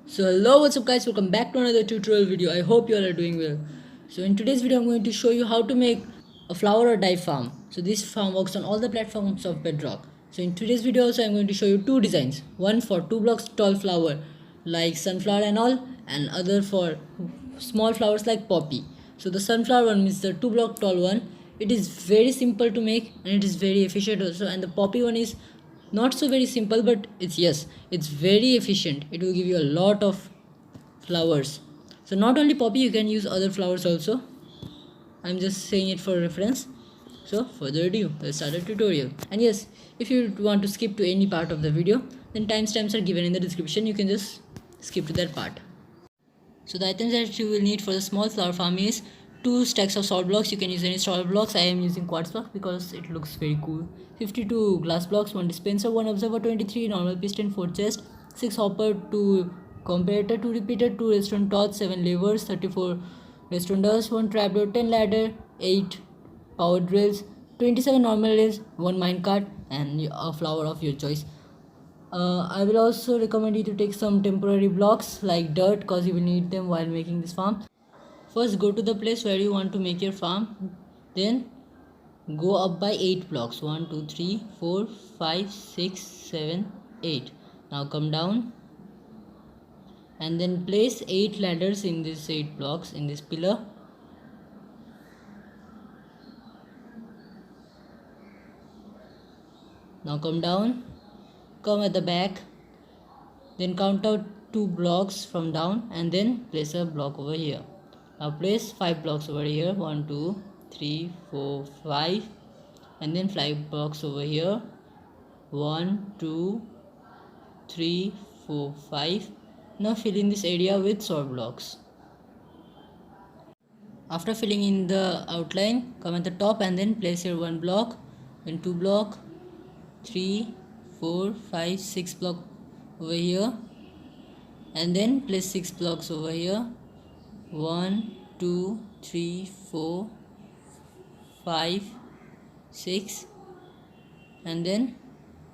So hello, what's up guys, welcome back to another tutorial video. I hope you all are doing well. So in today's video I'm going to show you how to make a flower or dye farm. So this farm works on all the platforms of Bedrock. So in today's video also I'm going to show you two designs. One for 2 blocks tall flower like sunflower and all, and other for small flowers like poppy. So the sunflower one is the 2 block tall one. It is very simple to make and it is very efficient also, and the poppy one is not so very simple, but it's very efficient. It will give you a lot of flowers. So not only poppy, you can use other flowers also. I'm just saying it for reference. So further ado, let's start a tutorial. And yes, if you want to skip to any part of the video, then timestamps are given in the description. You can just skip to that part. So the items that you will need for the small flower farm is 2 stacks of salt blocks. You can use any salt blocks. I am using quartz block because it looks very cool. 52 glass blocks, 1 dispenser, 1 observer, 23 normal piston, 4 chest, 6 hopper, 2 comparator, 2 repeater, 2 redstone torch, 7 levers, 34 redstone dust, 1 trapdoor, 10 ladder, 8 power drills, 27 normal rails, 1 minecart, and a flower of your choice. I will also recommend you to take some temporary blocks like dirt because you will need them while making this farm. First go to the place where you want to make your farm, then go up by 8 blocks. 1 2 3 4 5 6 7 8. Now come down and then place 8 ladders in these 8 blocks in this pillar. Now come down, come at the back, then count out 2 blocks from down and then place a block over here. Now place 5 blocks over here, 1 2 3 4 5, and then 5 blocks over here, 1 2 3 4 5. Now fill in this area with salt blocks. After filling in the outline, come at the top and then place here 1 block, then 2 block, 3 4 5 6 block over here, and then place 6 blocks over here, 1 2 3 4 5 6, and then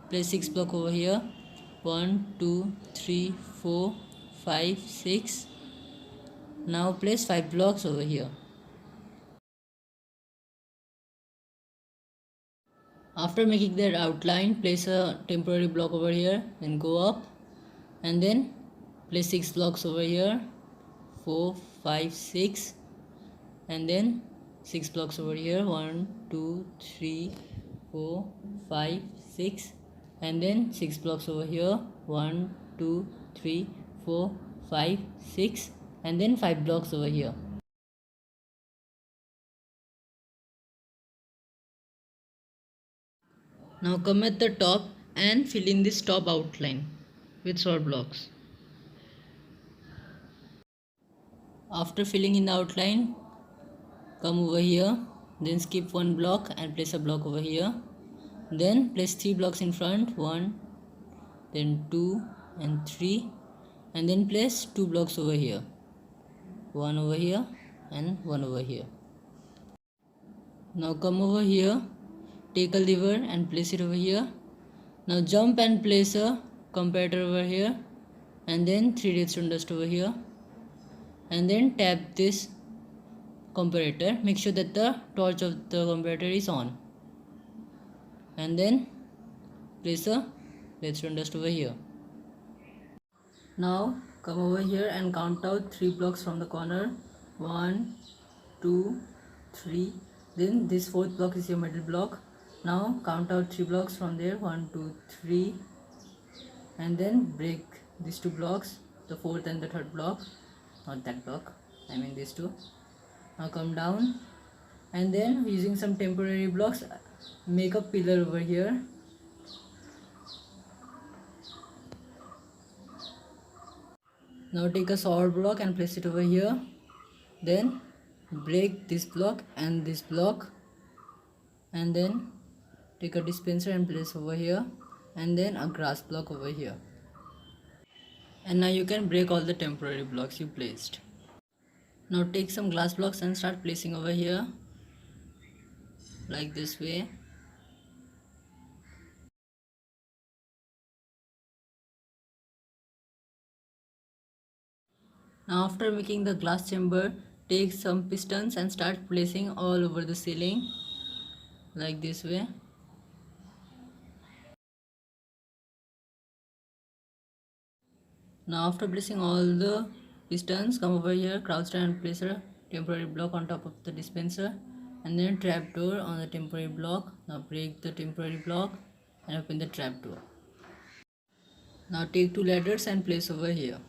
place 6 block over here, 1 2 3 4 5 6. Now place 5 blocks over here. After making that outline, place a temporary block over here, then go up and then place 6 blocks over here, 4 5 6, and then 6 blocks over here, 1 2 3 4 5 6, and then 6 blocks over here, 1 2 3 4 5 6, and then 5 blocks over here. Now come at the top and fill in this top outline with salt blocks. After filling in the outline, come over here, then skip 1 block and place a block over here, then place 3 blocks in front, 1, then 2 and 3, and then place 2 blocks over here, 1 over here and 1 over here. Now come over here, take a lever and place it over here. Now jump and place a comparator over here, and then 3 redstone dust over here, and then tap this comparator. Make sure that the torch of the comparator is on, and then place a redstone dust over here. Now come over here and count out 3 blocks from the corner, 1 2 3, then this 4th block is your middle block. Now count out 3 blocks from there, 1 2 3, and then break these 2 blocks, the 4th and the 3rd block, not that block, I mean these 2. Now come down and then using some temporary blocks make a pillar over here. Now take a solid block and place it over here, then break this block and this block, and then take a dispenser and place over here, and then a grass block over here. And now you can break all the temporary blocks you placed. Now take some glass blocks and start placing over here like this way. Now after making the glass chamber, take some pistons and start placing all over the ceiling like this way. Now after placing all the pistons, come over here, crouch down and place a temporary block on top of the dispenser and then trapdoor on the temporary block. Now break the temporary block and open the trapdoor. Now take two ladders and place over here.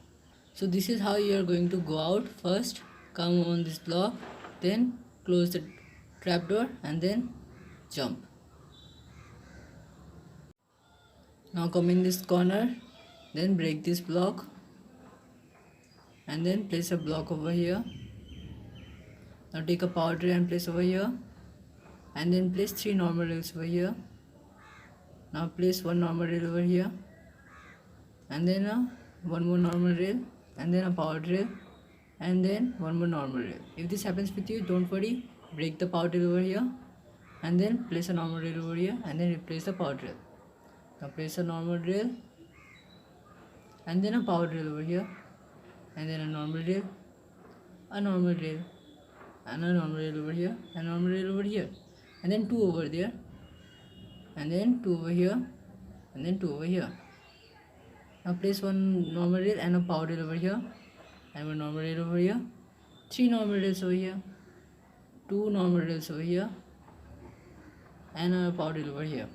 So this is how you are going to go out. First come on this block, then close the trapdoor and then jump. Now come in this corner, then break this block and then place a block over here. Now take a power tray and place over here and then place 3 normal rails over here. Now place 1 normal rail over here and then one more normal rail and then a power rail and then one more normal rail. If this happens with you, don't worry, break the power rail over here and then place a normal rail over here and then replace the power rail. Now place a normal rail and then a power rail over here and then a normal rail, a normal rail and a normal rail over here and a normal rail over here and then 2 over there and then 2 over here and then 2 over here. Now place 1 normal rail and a power rail over here and 1 normal rail over here, 3 normal rails over here, 2 normal rails over here and a power rail over here.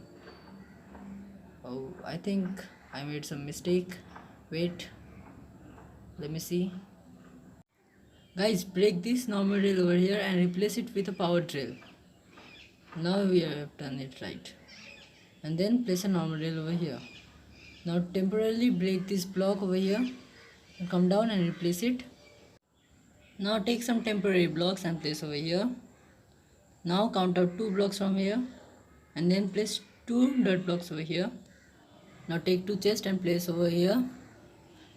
Oh, I think I made some mistake. Wait, let me see. Guys, break this normal rail over here and replace it with a power rail. Now we have done it right. And then place a normal rail over here. Now temporarily break this block over here and come down and replace it. Now take some temporary blocks and place over here. Now count out 2 blocks from here and then place 2 dirt blocks over here. Now take 2 chests and place over here.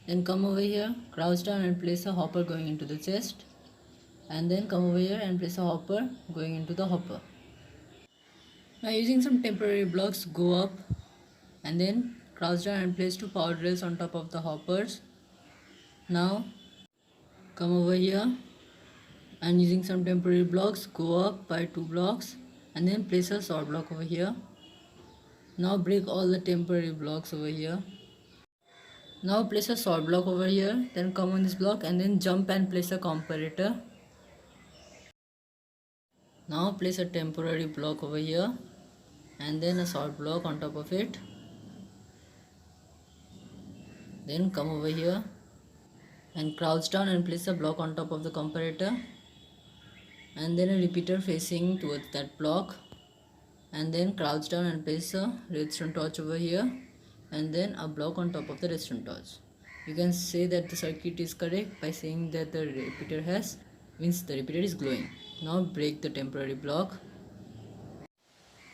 Then come over here, crouch down and place a hopper going into the chest. And then come over here and place a hopper going into the hopper. Now using some temporary blocks, go up and then crouch down and place 2 power rails on top of the hoppers. Now come over here and using some temporary blocks, go up by 2 blocks and then place a sword block over here. Now break all the temporary blocks over here. Now place a sword block over here, then come on this block and then jump and place a comparator. Now place a temporary block over here and then a sword block on top of it. Then come over here and crouch down and place a block on top of the comparator and then a repeater facing towards that block and then crouch down and place a redstone torch over here and then a block on top of the redstone torch. You can say that the circuit is correct by saying that the repeater means the repeater is glowing. Now break the temporary block.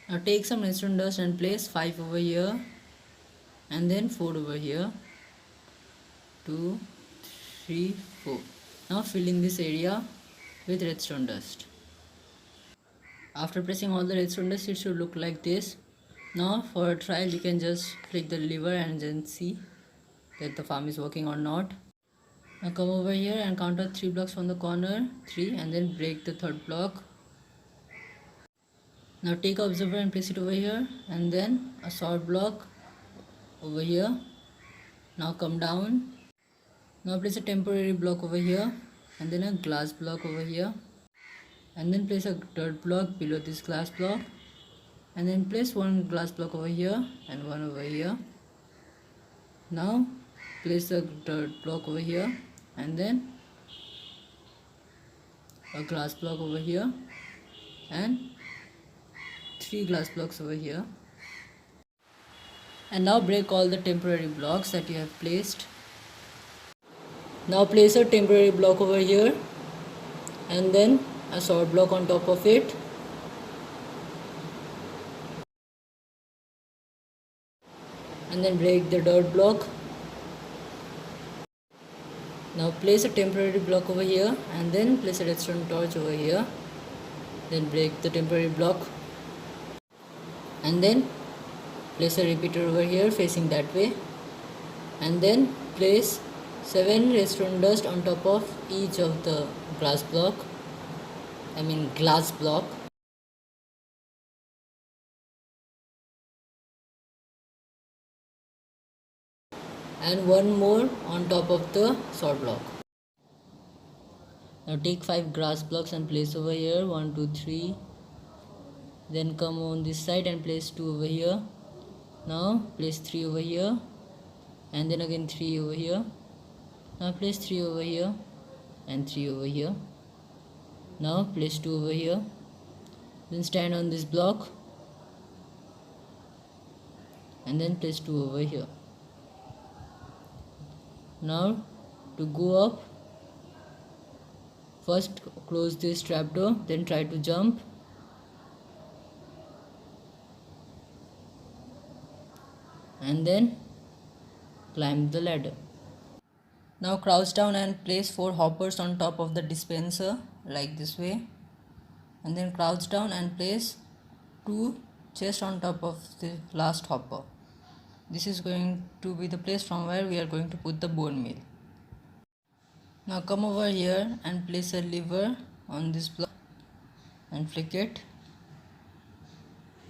Now take some redstone dust and place 5 over here and then 4 over here. 2, 3, 4. Now fill in this area with redstone dust. After pressing all the redstone dust, it should look like this. Now for a trial, you can just click the lever and then see that the farm is working or not. Now come over here and count out 3 blocks from the corner, 3, and then break the 3rd block. Now take an observer and place it over here and then a sword block over here. Now come down. Now place a temporary block over here and then a glass block over here and then place a dirt block below this glass block and then place 1 glass block over here and 1 over here. Now place a dirt block over here and then a glass block over here and 3 glass blocks over here. And now break all the temporary blocks that you have placed. Now place a temporary block over here and then a sword block on top of it. And then break the dirt block. Now place a temporary block over here and then place a redstone torch over here. Then break the temporary block and then place a repeater over here facing that way and then place 7 redstone dust on top of each of the glass block. Glass block. And one more on top of the salt block. Now take 5 grass blocks and place over here. 1, 2, 3. Then come on this side and place 2 over here. Now place 3 over here. And then again 3 over here. Now place 3 over here. And 3 over here. Now place 2 over here. Then stand on this block. And then place 2 over here. Now to go up, first close this trapdoor, then try to jump. And then climb the ladder. Now crouch down and place 4 hoppers on top of the dispenser like this way. And then crouch down and place 2 chests on top of the last hopper. This is going to be the place from where we are going to put the bone meal. Now come over here and place a lever on this block and flick it.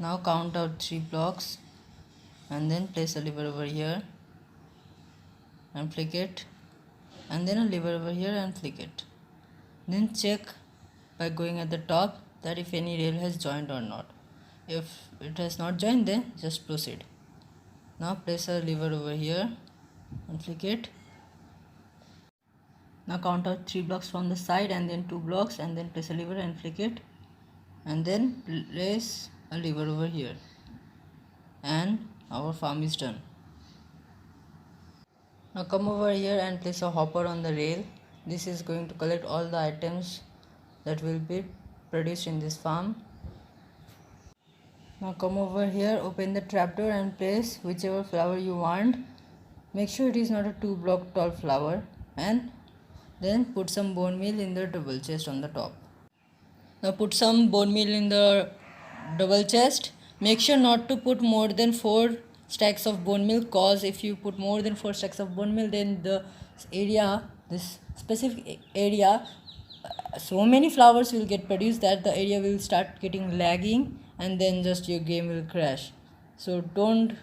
Now count out 3 blocks and then place a lever over here and flick it, and then a lever over here and flick it. Then check by going at the top that if any rail has joined or not. If it has not joined, then just proceed. Now place a lever over here and flick it. Now count out 3 blocks from the side and then 2 blocks, and then place a lever and flick it, and then place a lever over here, and our farm is done. Now come over here and place a hopper on the rail. This is going to collect all the items that will be produced in this farm. Now come over here, open the trapdoor and place whichever flower you want. Make sure it is not a 2 block tall flower, and then put some bone meal in the double chest on the top. Now put some bone meal in the double chest. Make sure not to put more than 4 stacks of bone meal, cause if you put more than 4 stacks of bone meal, then this specific area, so many flowers will get produced that the area will start getting lagging, and then just your game will crash. So don't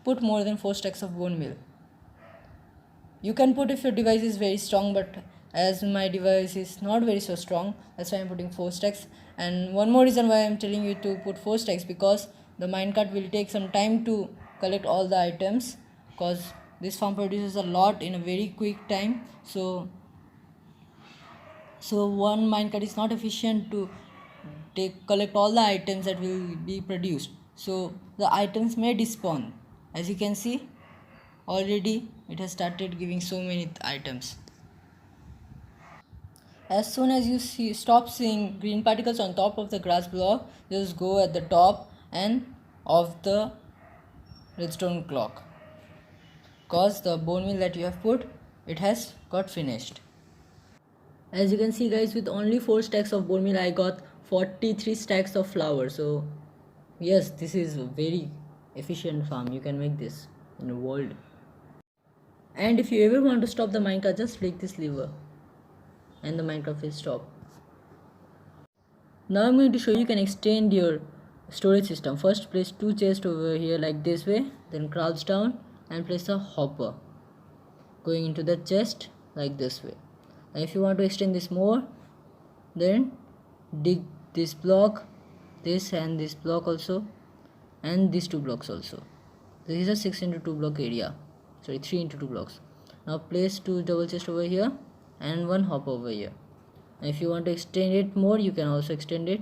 put more than 4 stacks of bone meal. You can put if your device is very strong, but as my device is not very so strong, that's why I'm putting 4 stacks. And one more reason why I'm telling you to put 4 stacks, because the minecart will take some time to collect all the items, because this farm produces a lot in a very quick time. So one minecart is not efficient to collect all the items that will be produced. So the items may despawn. As you can see, already it has started giving so many items. As soon as you stop seeing green particles on top of the grass block, just go at the top and off the redstone clock, cause the bone meal that you have put, it has got finished. As you can see guys, with only 4 stacks of bone meal I got 43 stacks of flour. So yes, this is a very efficient farm. You can make this in the world. And if you ever want to stop the minecart, just flick this lever and the minecart will stop. Now I'm going to show you can extend your storage system. First place 2 chests over here like this way, then crouch down and place a hopper going into the chest like this way. Now if you want to extend this more, then dig this block, this and this block also, and these 2 blocks also. This is a 6 into 2 block area, sorry, 3 into 2 blocks. Now place 2 double chest over here and 1 hopper over here. And if you want to extend it more, you can also extend it.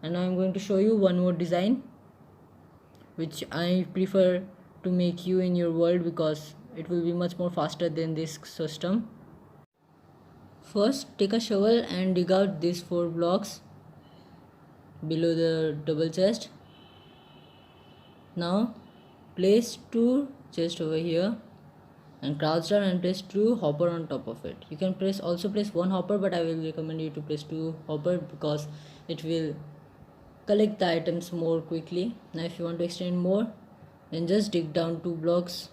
And now I'm going to show you one more design which I prefer to make you in your world, because it will be much more faster than this system. First take a shovel and dig out these 4 blocks below the double chest. Now place 2 chests over here and crouch down and place 2 hopper on top of it. You can also place 1 hopper, but I will recommend you to place 2 hopper because it will collect the items more quickly. Now if you want to extend more, then just dig down 2 blocks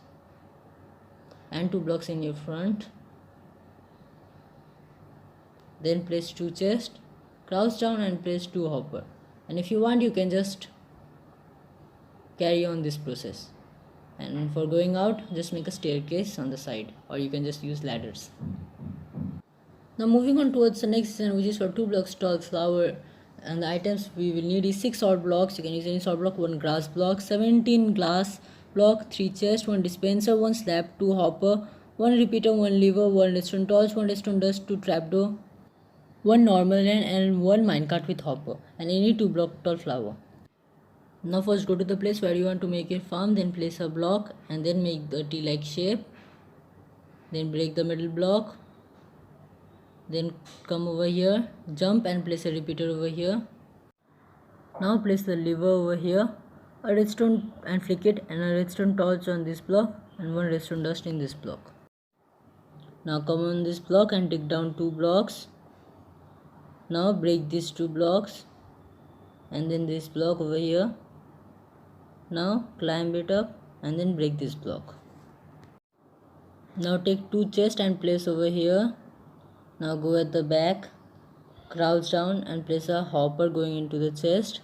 and 2 blocks in your front. Then place 2 chests, crouch down and place 2 hopper. And if you want, you can just carry on this process. And for going out, just make a staircase on the side, or you can just use ladders. Now moving on towards the next design, which is for 2 blocks tall flower, and the items we will need is 6 salt blocks. You can use any salt block, 1 grass block, 17 glass block, 3 chest, 1 dispenser, 1 slab, 2 hopper, 1 repeater, 1 lever, 1 redstone torch, 1 redstone dust, 2 trapdoor, 1 normal land, and 1 minecart with hopper, and any 2 block tall flower. Now first go to the place where you want to make your farm, then place a block and then make the T-like shape, then break the middle block, then come over here, jump and place a repeater over here. Now place the lever over here, a redstone and flick it, and a redstone torch on this block and 1 redstone dust in this block. Now come on this block and dig down 2 blocks. Now break these 2 blocks and then this block over here. Now climb it up and then break this block. Now take 2 chests and place over here. Now go at the back, crouch down and place a hopper going into the chest.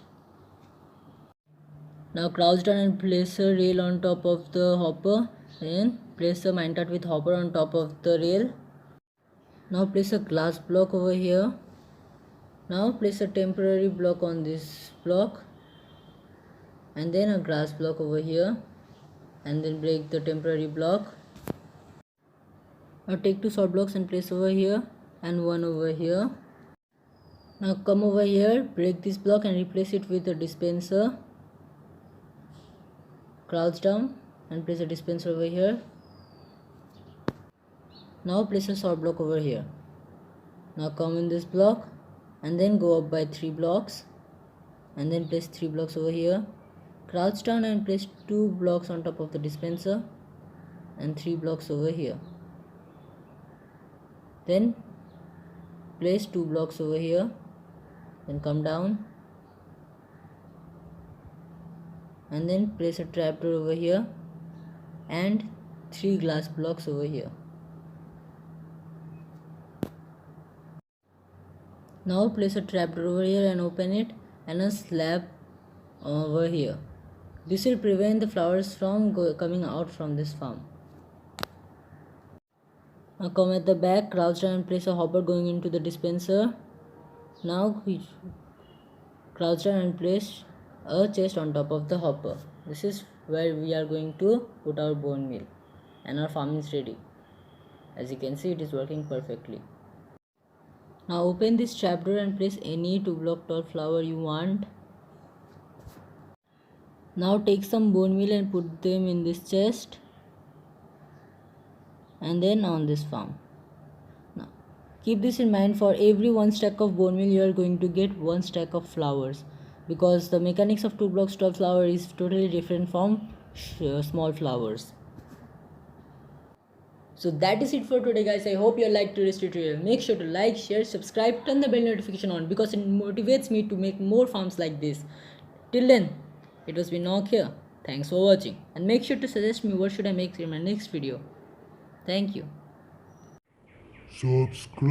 Now crouch down and place a rail on top of the hopper. Then place a minecart with hopper on top of the rail. Now place a glass block over here. Now place a temporary block on this block. And then a grass block over here. And then break the temporary block. Now take 2 salt blocks and place over here. And 1 over here. Now come over here, break this block and replace it with a dispenser. Crouch down and place a dispenser over here. Now place a salt block over here. Now come in this block and then go up by 3 blocks and then place 3 blocks over here. Crouch down and place 2 blocks on top of the dispenser and 3 blocks over here. Then place 2 blocks over here, then come down and then place a trapdoor over here and 3 glass blocks over here. Now place a trapdoor over here and open it, and a slab over here. This will prevent the flowers from coming out from this farm. Now come at the back, crouch down and place a hopper going into the dispenser. Now crouch down and place a chest on top of the hopper. This is where we are going to put our bone meal, and our farm is ready. As you can see, it is working perfectly. Now open this trapdoor and place any 2 block tall flower you want. Now take some bone meal and put them in this chest and then on this farm. Now keep this in mind, for every 1 stack of bone meal you are going to get 1 stack of flowers, because the mechanics of 2 blocks tall flower is totally different from small flowers. So that is it for today, guys. I hope you liked today's tutorial. Make sure to like, share, subscribe, turn the bell notification on, because it motivates me to make more farms like this. Till then, it was me KnockIsHere. Thanks for watching, and make sure to suggest me what should I make in my next video. Thank you. Subscribe.